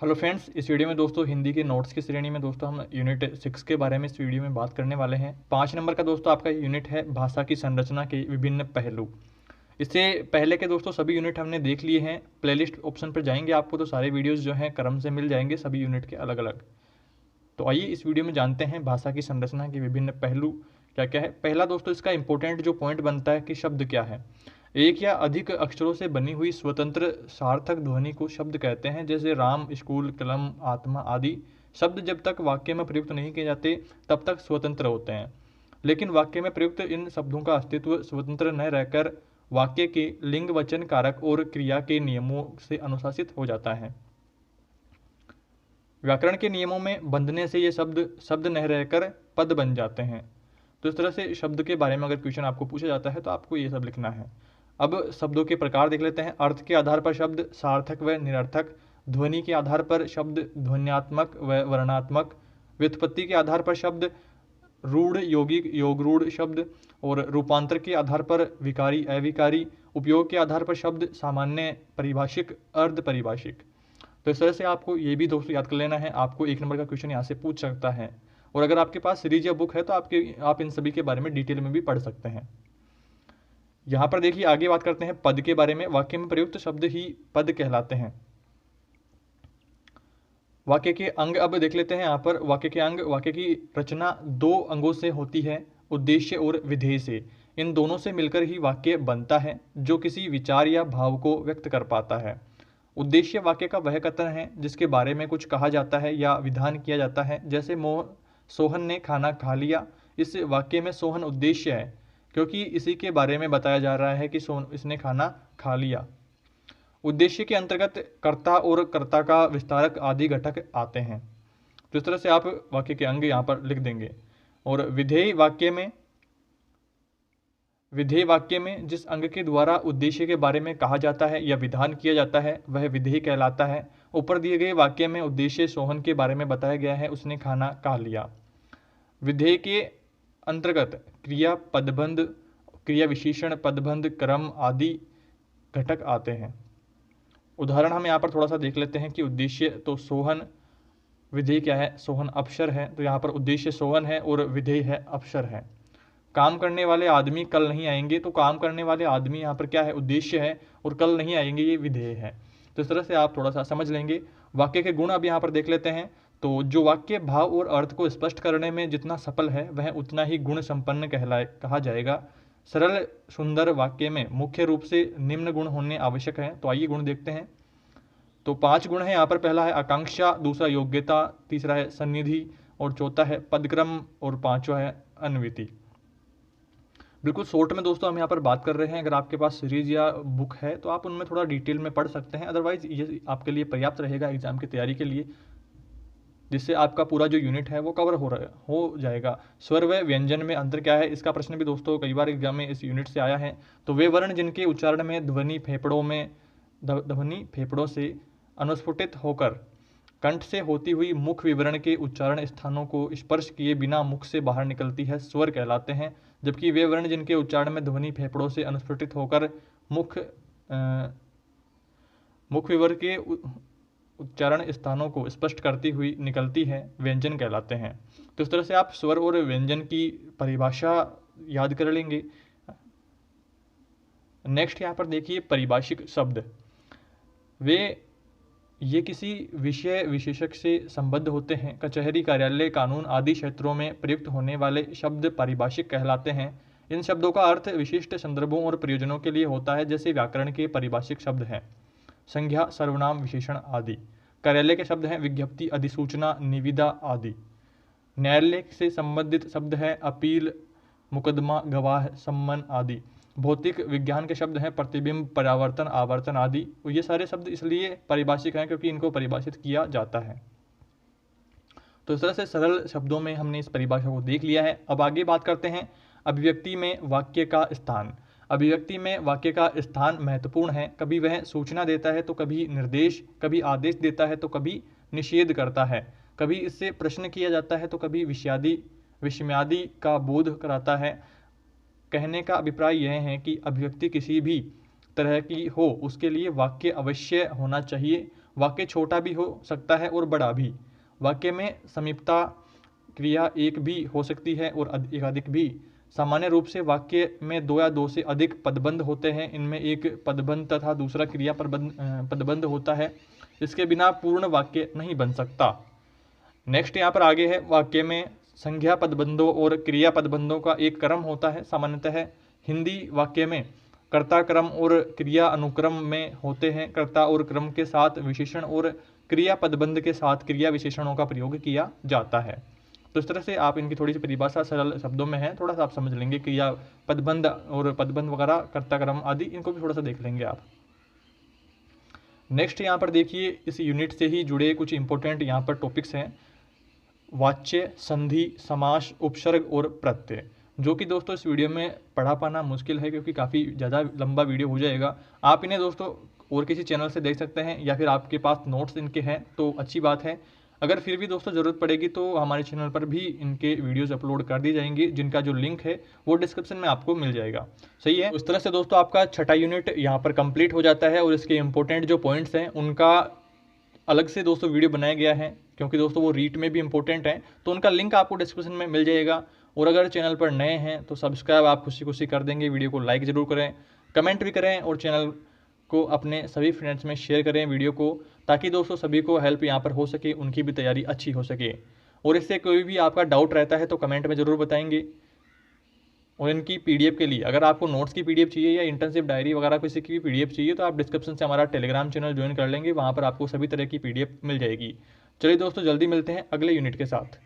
Hello friends, इस video में दोस्तों हिंदी के नोट्स की श्रेणी में दोस्तों हम यूनिट 6 के बारे में इस वीडियो में बात करने वाले हैं। 5 नंबर का दोस्तों आपका यूनिट है भाषा की संरचना के विभिन्न पहलू। इससे पहले के दोस्तों सभी यूनिट हमने देख लिए हैं। प्लेलिस्ट ऑप्शन पर जाएंगे आपको तो सारे वीडियोज़ जो हैं क्रम से मिल जाएंगे सभी यूनिट के अलग अलग। तो आइए इस वीडियो में जानते हैं भाषा की संरचना के विभिन्न पहलू क्या क्या है। पहला दोस्तों इसका इंपॉर्टेंट जो पॉइंट बनता है कि शब्द क्या है। एक या अधिक अक्षरों से बनी हुई स्वतंत्र सार्थक ध्वनि को शब्द कहते हैं, जैसे राम, स्कूल, कलम, आत्मा आदि। शब्द जब तक वाक्य में प्रयुक्त नहीं किए जाते तब तक स्वतंत्र होते हैं, लेकिन वाक्य में प्रयुक्त इन शब्दों का अस्तित्व स्वतंत्र न रहकर वाक्य के लिंग, वचन, कारक और क्रिया के नियमों से अनुशासित हो जाता है। व्याकरण के नियमों में बंधने से ये शब्द न रहकर पद बन जाते हैं। तो इस तरह से शब्द के बारे में अगर क्वेश्चन आपको पूछा जाता है तो आपको ये सब लिखना है। अब शब्दों के प्रकार देख लेते हैं। अर्थ के आधार पर शब्द सार्थक व निरर्थक, ध्वनि के आधार पर शब्द ध्वन्यात्मक व वर्णात्मक, व्युत्पत्ति के आधार पर शब्द रूढ़, यौगिक, योगरूढ़ शब्द, और रूपांतर के आधार पर विकारी, अविकारी, उपयोग के आधार पर शब्द सामान्य, परिभाषिक, अर्ध परिभाषिक। तो इस तरह से आपको ये भी दोस्तों याद कर लेना है। आपको 1 नंबर का क्वेश्चन यहाँ से पूछ सकता है, और अगर आपके पास सीरीज या बुक है तो आप इन सभी के बारे में डिटेल में भी पढ़ सकते हैं। यहाँ पर देखिए आगे बात करते हैं पद के बारे में। वाक्य में प्रयुक्त शब्द ही पद कहलाते हैं। वाक्य के अंग अब देख लेते हैं। यहाँ पर वाक्य के अंग, वाक्य की रचना 2 अंगों से होती है, उद्देश्य और विधेय से। इन दोनों से मिलकर ही वाक्य बनता है जो किसी विचार या भाव को व्यक्त कर पाता है। उद्देश्य वाक्य का वह कथन है जिसके बारे में कुछ कहा जाता है या विधान किया जाता है, जैसे सोहन ने खाना खा लिया। इस वाक्य में सोहन उद्देश्य है क्योंकि इसी के बारे में बताया जा रहा है कि इसने खाना खा लिया। उद्देश्य के अंतर्गत कर्ता और कर्ता का विस्तारक आदि घटक आते हैं। तो इस तरह से आप वाक्य के अंग यहाँ पर लिख देंगे। और विधेय वाक्य में जिस अंग के द्वारा उद्देश्य के बारे में कहा जाता है या विधान किया जाता है वह विधेय कहलाता है। ऊपर दिए गए वाक्य में उद्देश्य सोहन के बारे में बताया गया है, उसने खाना खा लिया। विधेय के अंतर्गत क्रिया, पदबंध, क्रिया विशेषण, पदबंध, क्रम आदि घटक आते हैं। उदाहरण हम यहाँ पर थोड़ा सा देख लेते हैं कि उद्देश्य तो सोहन, विधेय क्या है, सोहन अक्षर है। तो यहाँ पर उद्देश्य सोहन है और विधेय है अक्षर है। काम करने वाले आदमी कल नहीं आएंगे, तो काम करने वाले आदमी यहाँ पर क्या है, उद्देश्य है, और कल नहीं आएंगे ये विधेय है। तो इस तरह से आप थोड़ा सा समझ लेंगे। वाक्य के गुण अब यहाँ पर देख लेते हैं। तो जो वाक्य भाव और अर्थ को स्पष्ट करने में जितना सफल है वह उतना ही गुण संपन्न कहा जाएगा। सरल सुंदर वाक्य में मुख्य रूप से निम्न गुण होने आवश्यक हैं। तो आइए गुण देखते हैं। तो 5 गुण है यहाँ पर। पहला है आकांक्षा, दूसरा योग्यता, तीसरा है सन्निधि, और चौथा है पदक्रम, और 5वां है अन्विति। बिल्कुल शॉर्ट में दोस्तों हम यहाँ पर बात कर रहे हैं। अगर आपके पास सीरीज या बुक है तो आप उनमें थोड़ा डिटेल में पढ़ सकते हैं, अदरवाइज ये आपके लिए पर्याप्त रहेगा एग्जाम की तैयारी के लिए, जिससे आपका पूरा जो यूनिट है वो कवर हो जाएगा। स्वर व व्यंजन में अंतर क्या है, इसका प्रश्न भी दोस्तों कई बार एग्जाम में इस यूनिट से आया है। तो वे वर्ण जिनके उच्चारण में ध्वनि फेफड़ों से अनुस्फुटित होकर कंठ से होती हुई मुख विवरण के उच्चारण स्थानों को स्पर्श किए बिना मुख से बाहर निकलती है, स्वर कहलाते हैं। जबकि वे वर्ण जिनके उच्चारण में ध्वनि फेफड़ों से अनुस्फुटित होकर मुख विवरण के उच्चारण स्थानों को स्पष्ट करती हुई निकलती है, व्यंजन कहलाते हैं। तो इस तरह से आप स्वर और व्यंजन की परिभाषा याद कर लेंगे। नेक्स्ट यहाँ पर देखिए परिभाषिक शब्द। ये किसी विषय विशेषक से संबद्ध होते हैं। कचहरी, कार्यालय, कानून आदि क्षेत्रों में प्रयुक्त होने वाले शब्द पारिभाषिक कहलाते हैं। इन शब्दों का अर्थ विशिष्ट संदर्भों और प्रयोजनों के लिए होता है, जैसे व्याकरण के पारिभाषिक शब्द हैं संज्ञा, सर्वनाम, विशेषण आदि। कार्यालय के शब्द हैं विज्ञप्ति, अधिसूचना, निविदा आदि। न्यायालय से संबंधित शब्द हैं अपील, मुकदमा, गवाह, सम्मन आदि। भौतिक विज्ञान के शब्द हैं प्रतिबिंब, परावर्तन, आवर्तन आदि। ये सारे शब्द इसलिए परिभाषिक हैं क्योंकि इनको परिभाषित किया जाता है। तो इस तरह से सरल शब्दों में हमने इस परिभाषा को देख लिया है। अब आगे बात करते हैं अभिव्यक्ति में वाक्य का स्थान। अभिव्यक्ति में वाक्य का स्थान महत्वपूर्ण है। कभी वह सूचना देता है तो कभी निर्देश, कभी आदेश देता है तो कभी निषेध करता है, कभी इससे प्रश्न किया जाता है तो कभी विषयादि का बोध कराता है। कहने का अभिप्राय यह है कि अभिव्यक्ति किसी भी तरह की हो उसके लिए वाक्य अवश्य होना चाहिए। वाक्य छोटा भी हो सकता है और बड़ा भी। वाक्य में समीपता क्रिया एक भी हो सकती है और एकाधिक भी। सामान्य रूप से वाक्य में दो या दो से अधिक पदबंध होते हैं। इनमें एक पदबंध तथा दूसरा क्रिया पदबंध होता है। इसके बिना पूर्ण वाक्य नहीं बन सकता। नेक्स्ट यहाँ पर आगे है, वाक्य में संज्ञा पदबंधों और क्रिया पदबंधों का एक क्रम होता है। सामान्यतः हिंदी वाक्य में कर्ता क्रम और क्रिया अनुक्रम में होते हैं। कर्ता और क्रम के साथ विशेषण और क्रिया पदबंध के साथ क्रिया विशेषणों का प्रयोग किया जाता है। तो इस तरह से आप इनकी थोड़ी सी परिभाषा सरल शब्दों में है, थोड़ा सा आप समझ लेंगे। क्रिया पदबंध और पदबंध वगैरह, कर्ता क्रम आदि, इनको भी थोड़ा सा देख लेंगे आप। नेक्स्ट यहाँ पर देखिए, इस यूनिट से ही जुड़े कुछ इंपॉर्टेंट यहाँ पर टॉपिक्स हैं। वाच्य, संधि, समास, उपसर्ग और प्रत्यय, जो कि दोस्तों इस वीडियो में पढ़ा पाना मुश्किल है क्योंकि काफ़ी ज़्यादा लंबा वीडियो हो जाएगा। आप इन्हें दोस्तों और किसी चैनल से देख सकते हैं या फिर आपके पास नोट्स इनके हैं तो अच्छी बात है। अगर फिर भी दोस्तों ज़रूरत पड़ेगी तो हमारे चैनल पर भी इनके वीडियोज़ अपलोड कर दी जाएंगी, जिनका जो लिंक है वो डिस्क्रिप्शन में आपको मिल जाएगा। सही है। इस तरह से दोस्तों आपका छठा यूनिट यहाँ पर कंप्लीट हो जाता है और इसके इंपॉर्टेंट जो पॉइंट्स हैं उनका अलग से दोस्तों वीडियो बनाया गया है, क्योंकि दोस्तों वो रीट में भी इंपॉर्टेंट है, तो उनका लिंक आपको डिस्क्रिप्शन में मिल जाएगा। और अगर चैनल पर नए हैं तो सब्सक्राइब आप खुशी खुशी कर देंगे, वीडियो को लाइक ज़रूर करें, कमेंट भी करें और चैनल को अपने सभी फ्रेंड्स में शेयर करें वीडियो को, ताकि दोस्तों सभी को हेल्प यहाँ पर हो सके, उनकी भी तैयारी अच्छी हो सके। और इससे कोई भी आपका डाउट रहता है तो कमेंट में ज़रूर बताएंगे। और इनकी पीडीएफ के लिए, अगर आपको नोट्स की पीडीएफ चाहिए या इंटर्नशिप डायरी वगैरह किसी की पीडीएफ चाहिए तो आप डिस्क्रिप्शन से हमारा टेलीग्राम चैनल ज्वाइन कर लेंगे, वहाँ पर आपको सभी तरह की पीडीएफ मिल जाएगी। चलिए दोस्तों, जल्दी मिलते हैं अगले यूनिट के साथ।